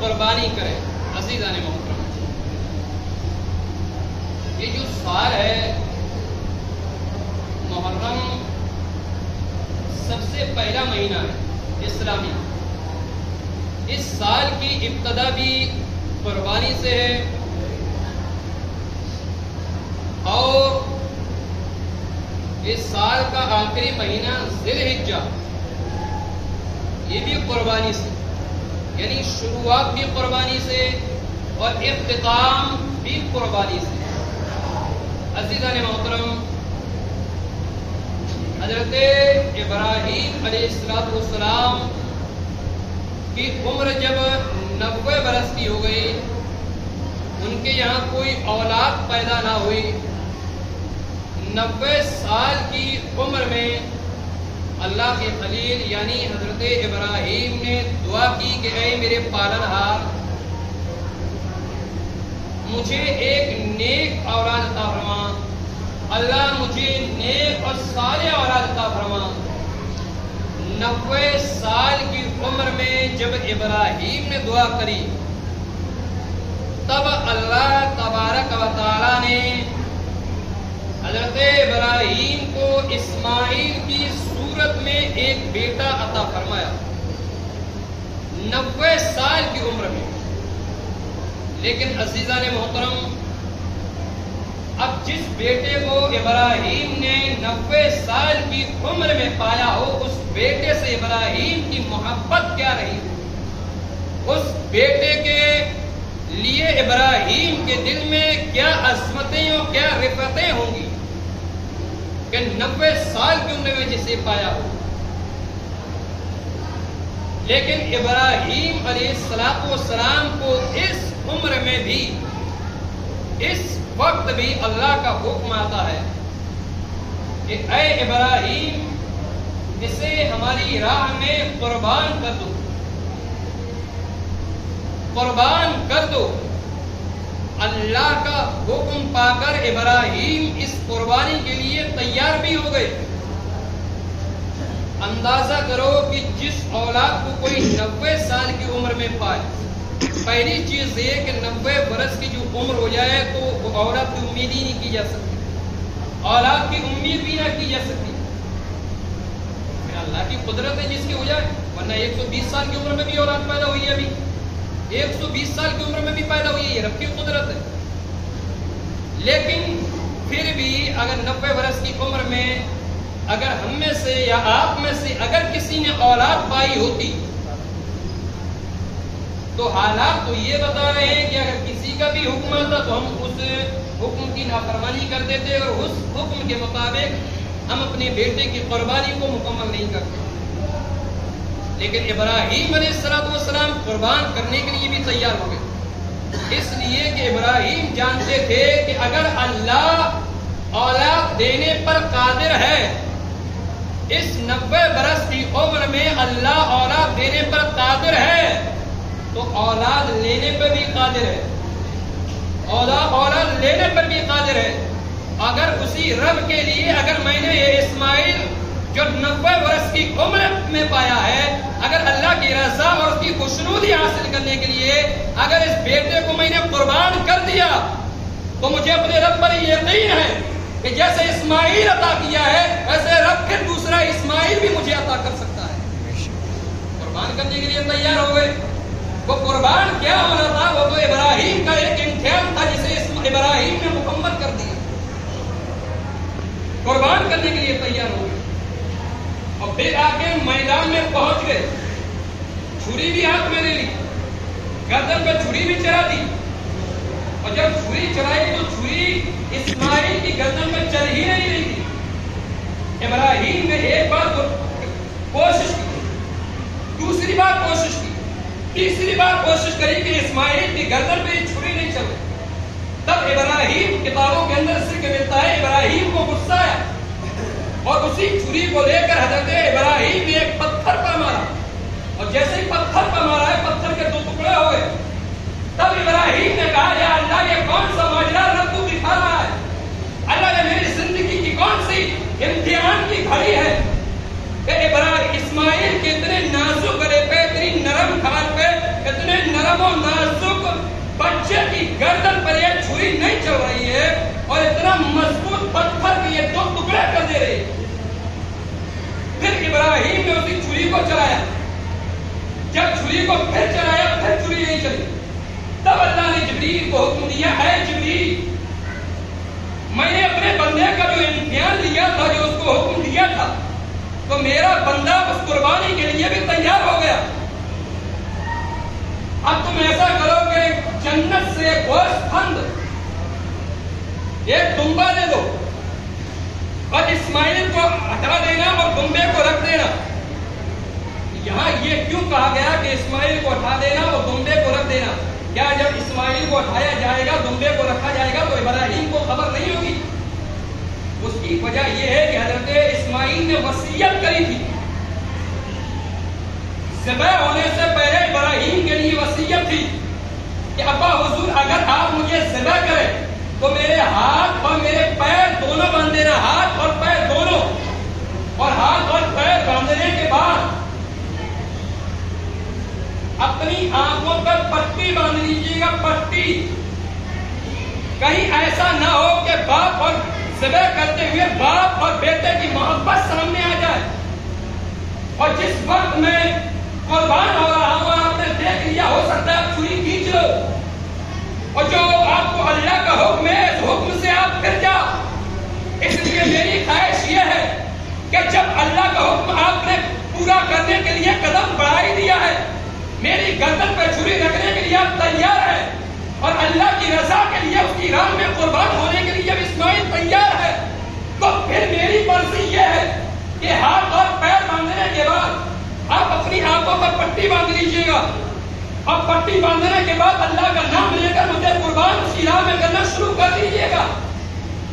قربانی کرے. عزیزان محترم، یہ جو سال ہے محرم سب سے پہلا مہینہ ہے اسلامی. اس سال کی ابتدا بھی قربانی سے ہے اور اس سال کا آخری مہینہ ذی الحجہ یہ بھی قربانی سے، یعنی شروعات بھی قربانی سے اور اختتام بھی قربانی سے. عزیزان محترم، حضرت ابراہیم علیہ السلام کی عمر جب 90 برس کی ہو گئی، ان کے یہاں کوئی اولاد پیدا نہ ہوئی. 90 سال کی عمر میں اللہ کے خلیل یعنی حضرت ابراہیم نے دعا کی کہ اے میرے پالنہار، مجھے ایک نیک اولاد عطا فرما. اللہ مجھے نیک اور صالح اولاد عطا فرما. 90 سال کی عمر میں جب ابراہیم نے دعا کری، تب اللہ تبارک و تعالی نے حضرت ابراہیم کو اسماعیل کی صورت میں ایک بیٹا عطا فرمایا 90 سال کی عمر میں. لیکن عزیزان محترم، اب جس بیٹے کو ابراہیم نے 90 سال کی عمر میں پایا ہو، اس بیٹے سے ابراہیم کی محبت کیا رہی، اس بیٹے کے لیے ابراہیم کے دل میں کیا عظمتیں اور کیا رفتیں ہوں گی کہ 90 سال کی عمر میں جسے پایا ہو. لیکن ابراہیم علیہ السلام کو اس عمر میں بھی، اس وقت بھی اللہ کا حکم آتا ہے کہ اے ابراہیم، اسے ہماری راہ میں قربان کر دو، قربان کر دو. اللہ کا حکم پا کر ابراہیم اس قربانی کے لیے تیار بھی ہو گئے. اندازہ کرو کہ جس اولاد کو کوئی 90 سال کی عمر میں پائے، پہلی چیز یہ کہ 90 برس کی جو عمر ہو جائے تو وہ اولاد کی امید ہی نہیں کی جا سکتی، اولاد کی امید بھی نہ کی جا سکتی. پھر اللہ کی قدرت ہے جس کی ہو جائے، ورنہ 120 سال کی عمر میں بھی اولاد پیدا ہوئی ہے، ابھی 120 سال کی عمر میں بھی پیدا ہوئی ہے، یہ رب کی قدرت ہے. لیکن پھر بھی اگر 90 برس کی عمر میں اگر ہم میں سے یا آپ میں سے اگر کسی نے اولاد پائی ہوتی تو حالات تو یہ بتا رہے ہیں کہ اگر کسی کا بھی حکم آتا تو ہم اس حکم کی نافرمانی کر دیتے اور اس حکم کے مطابق ہم اپنے بیٹے کی قربانی کو مکمل نہیں کرتے. لیکن ابراہیم علیہ السلام قربان کرنے کے لیے بھی تیار ہو گئے، اس لیے کہ ابراہیم جانتے تھے کہ اگر اللہ اولاد دینے پر قادر ہے، اس 90 برس کی عمر میں اللہ اولاد دینے پر قادر ہے تو اولاد لینے پر بھی قادر ہے، اولاد لینے پر بھی قادر ہے. اگر اسی رب کے لیے اگر میں نے یہ اسماعیل جو 90 برس کی عمر میں پایا ہے، اگر اللہ کی رضا اور اس کی خوشنودی حاصل کرنے کے لیے اگر اس بیٹے کو میں نے قربان کر دیا تو مجھے اپنے رب پر یقین ہے کہ جیسے اسماعیل عطا کیا ہے ویسے رب پھر دوسرا اسماعیل بھی مجھے عطا کر سکتا ہے. قربان کرنے کے لیے تیار ہو گئے. وہ قربان کیا ہونا تھا، وہ تو ابراہیم کا ایک امتحان تھا جسے ابراہیم نے مکمل کر دیا. قربان کرنے کے لیے تیار ہو گئے اور پھر آگے میدان میں پہنچ گئے. چھری بھی ہاتھ میں لے لی، گردن پہ چھری بھی چلا دی، اور جب چھری چلائی تو چھری اسماعیل کی گردن میں چل ہی نہیں رہی تھی. ابراہیم نے ایک بار کوشش کی، دوسری بار کوشش کی، تیسری بار کوشش کری کہ اسماعیل کی گردن پہ یہ چھری نہیں چل رہی. تب ابراہیم کتابوں کے اندر ذکر ملتا ہے ابراہیم کو غصہ آیا اور اسی چھری کو لے کر حضرت ابراہیم نے ایک پتھر پر مارا، اور جیسے ہی پتھر پر مارا ہے پتھر کے 2 ٹکڑے ہو گئے. تب ابراہیم نے کہا یا اللہ یہ کون سا ماجرا رب تو دکھا رہا ہے، اللہ یہ میری زندگی کی کون سی امتحان کی گھڑی ہے کہ ابراہیم اسماعیل کے اتنے نازک گلے پہ، اتنی نرم کھال پہ، اتنے اتنے نرم و نازک بچے کی گردن پر یہ چھری نہیں چل رہی ہے اور اتنا مضبوط پتھر کے یہ 2 ٹکڑے کر دے رہے. پھر ابراہیم نے اسی چھری کو چلایا. جب چھری کو پھر چلایا پھر چھری نہیں چلی. تب اللہ نے جبریل کو حکم دیا, اے جبریل, میں نے اپنے بندے کا جو امتحان لیا تھا, جو اس کو حکم دیا تھا, تو میرا بندہ اس قربانی کے لیے بھی تیار ہو گیا. اب تم ایسا کرو کہ جنت سے گوشت پھند ایک دمبا دے دو اور اسماعیل کو ہٹا دینا اور دمبے کو رکھ دینا. یہاں یہ کیوں کہا گیا کہ اسماعیل کو ہٹا دینا اور دمبے کو رکھ دینا؟ کیا جب اسماعیل کو ہٹایا جائے گا, دمبے کو رکھا جائے گا, تو ابراہیم کو خبر نہیں ہوگی؟ اس کی وجہ یہ ہے کہ حضرت اسماعیل نے وصیت کری تھی. ذبح ہونے سے پہلے ابراہیم کے لیے وصیت تھی کہ ابا حضور اگر آپ مجھے ذبح کریں تو میرے ہاتھ اور میرے پیر دونوں باندھ دینا, ہاتھ اور پیر دونوں, اور ہاتھ اور پیر باندھنے کے بعد اپنی آنکھوں پر پٹی باندھ لیجیے گا, پٹی. کہیں ایسا نہ ہو کہ باپ اور ذبح کرتے ہوئے باپ اور بیٹے کی محبت سامنے آ جائے, اور جس وقت میں قربان ہو رہا ہوں آپ نے دیکھ لیا, ہو سکتا ہے آپ چھری کھینچ لو, اور جو آپ کو اللہ کا حکم ہے اس حکم سے آپ پھر جاؤ. اس لیے میری خواہش یہ ہے کہ جب اللہ کا حکم آپ نے پورا کرنے کے لیے قدم بڑھا ہی دیا ہے, میری گردن پہ چھری رکھنے کے لیے آپ تیار ہیں, اور اللہ کی رضا کے لیے اس کی راہ میں قربان ہونے کے لیے جب اسماعیل تیار ہے, تو پھر میری مرضی یہ ہے کہ ہاتھ اور پیر باندھنے کے بعد آپ اپنی آنکھوں پر پٹی باندھ لیجیے گا, اور پٹی باندھنے کے بعد اللہ کا نام لے کر مجھے قربان اس کی راہ میں کرنا شروع کر دیجیے گا,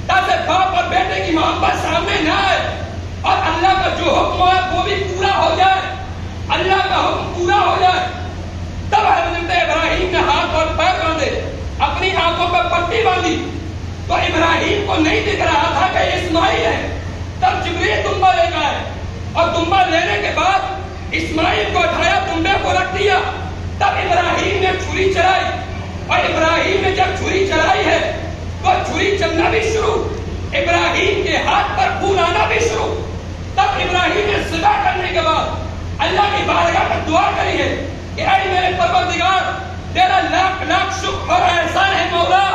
تاکہ باپ اور بیٹے کی محبت سامنے نہ آئے اور اللہ کا جو حکم ہے وہ بھی پورا ہو جائے, اللہ کا حکم پورا ہو جائے. تب حضرت ابراہیم نے ہاتھ اور پیر باندھے, اپنی آنکھوں پر پٹی باندھی, تو ابراہیم کو نہیں دکھ رہا تھا کہ یہ اسماعیل ہے. تب جبریل دمبا لے گئے, اور دمبا لینے کے بعد اسماعیل کو اٹھایا, دمبے کو رکھ دیا. تب ابراہیم نے چھری چلائی, اور ابراہیم نے جب چھری چلائی ہے تو چھری چلنا بھی شروع, ابراہیم کے ہاتھ پر خون آنا بھی شروع. تب ابراہیم نے ذبح کرنے کے بعد اللہ کی بارگاہ میں دعا کری ہے کہ اے میرے پروردگار, تیرا لاکھ لاکھ شکر اور احسان ہے مولا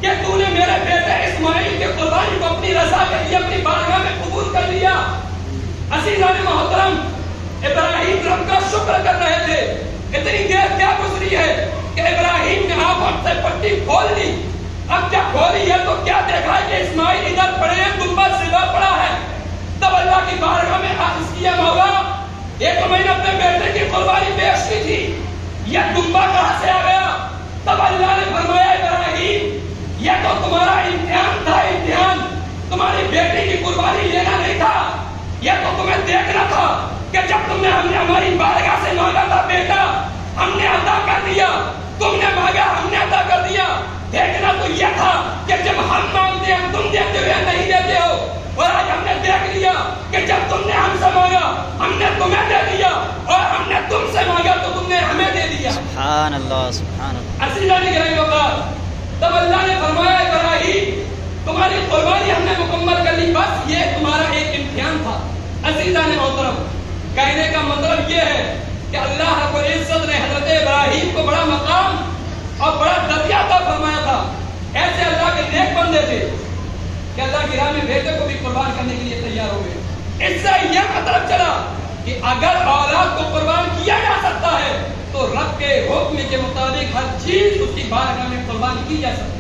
کہ تو نے میرے بیٹے اسماعیل کی قربانی کو اپنی رضا کے لیے اپنی بارگاہ میں قبول کر لیا. عزیزان محترم, ابراہیم رب کا شکر کر رہے تھے. اتنی دیر کیا گزری ہے کہ ابراہیم نے آنکھوں سے پٹی کھول لی. اب جب کھولی ہے تو کیا دیکھا ہے کہ اسماعیل ادھر پڑے ہیں, دمبا سیدھا پڑا ہے. تب اللہ کی بارگاہ میں عرض کیا, مولا ایک میں نے اپنے بیٹے کی قربانی پیش کی تھی, یہ دمبا کہاں سے آ گیا؟ تب اللہ نے فرمایا, ابراہیم یہ تو تمہارا امتحان تھا, امتحان. تمہاری بیٹی کی قربانی لینا نہیں تھا, یہ تو تمہیں دیکھنا تھا کہ جب تم نے ہم نے ہماری بارگاہ سے مانگا تھا بیٹا, ہم نے عطا کر دیا, تم نے مانگا ہم نے عطا کر دیا. دیکھنا تو یہ تھا کہ جب ہم مانگتے ہیں تم دیتے ہوئے نہیں دیتے ہو, اور آج ہم نے دیکھ لیا کہ جب تم نے ہم سے مانگا ہم نے تمہیں دے دیا, اور ہم نے تم سے مانگا تو تم نے ہمیں دے دیا. سبحان اللہ, سبحان اللہ. عزیزان گرامی اوقات, تب اللہ نے فرمایا, ابراہیم تمہاری قربانی ہم نے مکمل کر لی, بس یہ تمہارا ایک امتحان تھا. عزیزان محترم, کہنے کا مطلب یہ ہے کہ اللہ رب العزت نے حضرت ابراہیم کو بڑا مقام اور بڑا درجہ عطا فرمایا تھا. ایسے اللہ کے نیک بندے تھے کہ اللہ کی راہ میں بیٹے کو بھی قربان کرنے کے لیے تیار ہو گئے. اس سے یہ مطلب چلا کہ اگر اولاد کو قربان کیا جا سکتا ہے تو رب کے حکم کے مطابق ہر چیز اس کی بارگاہ میں قربان کی جا سکتی ہے.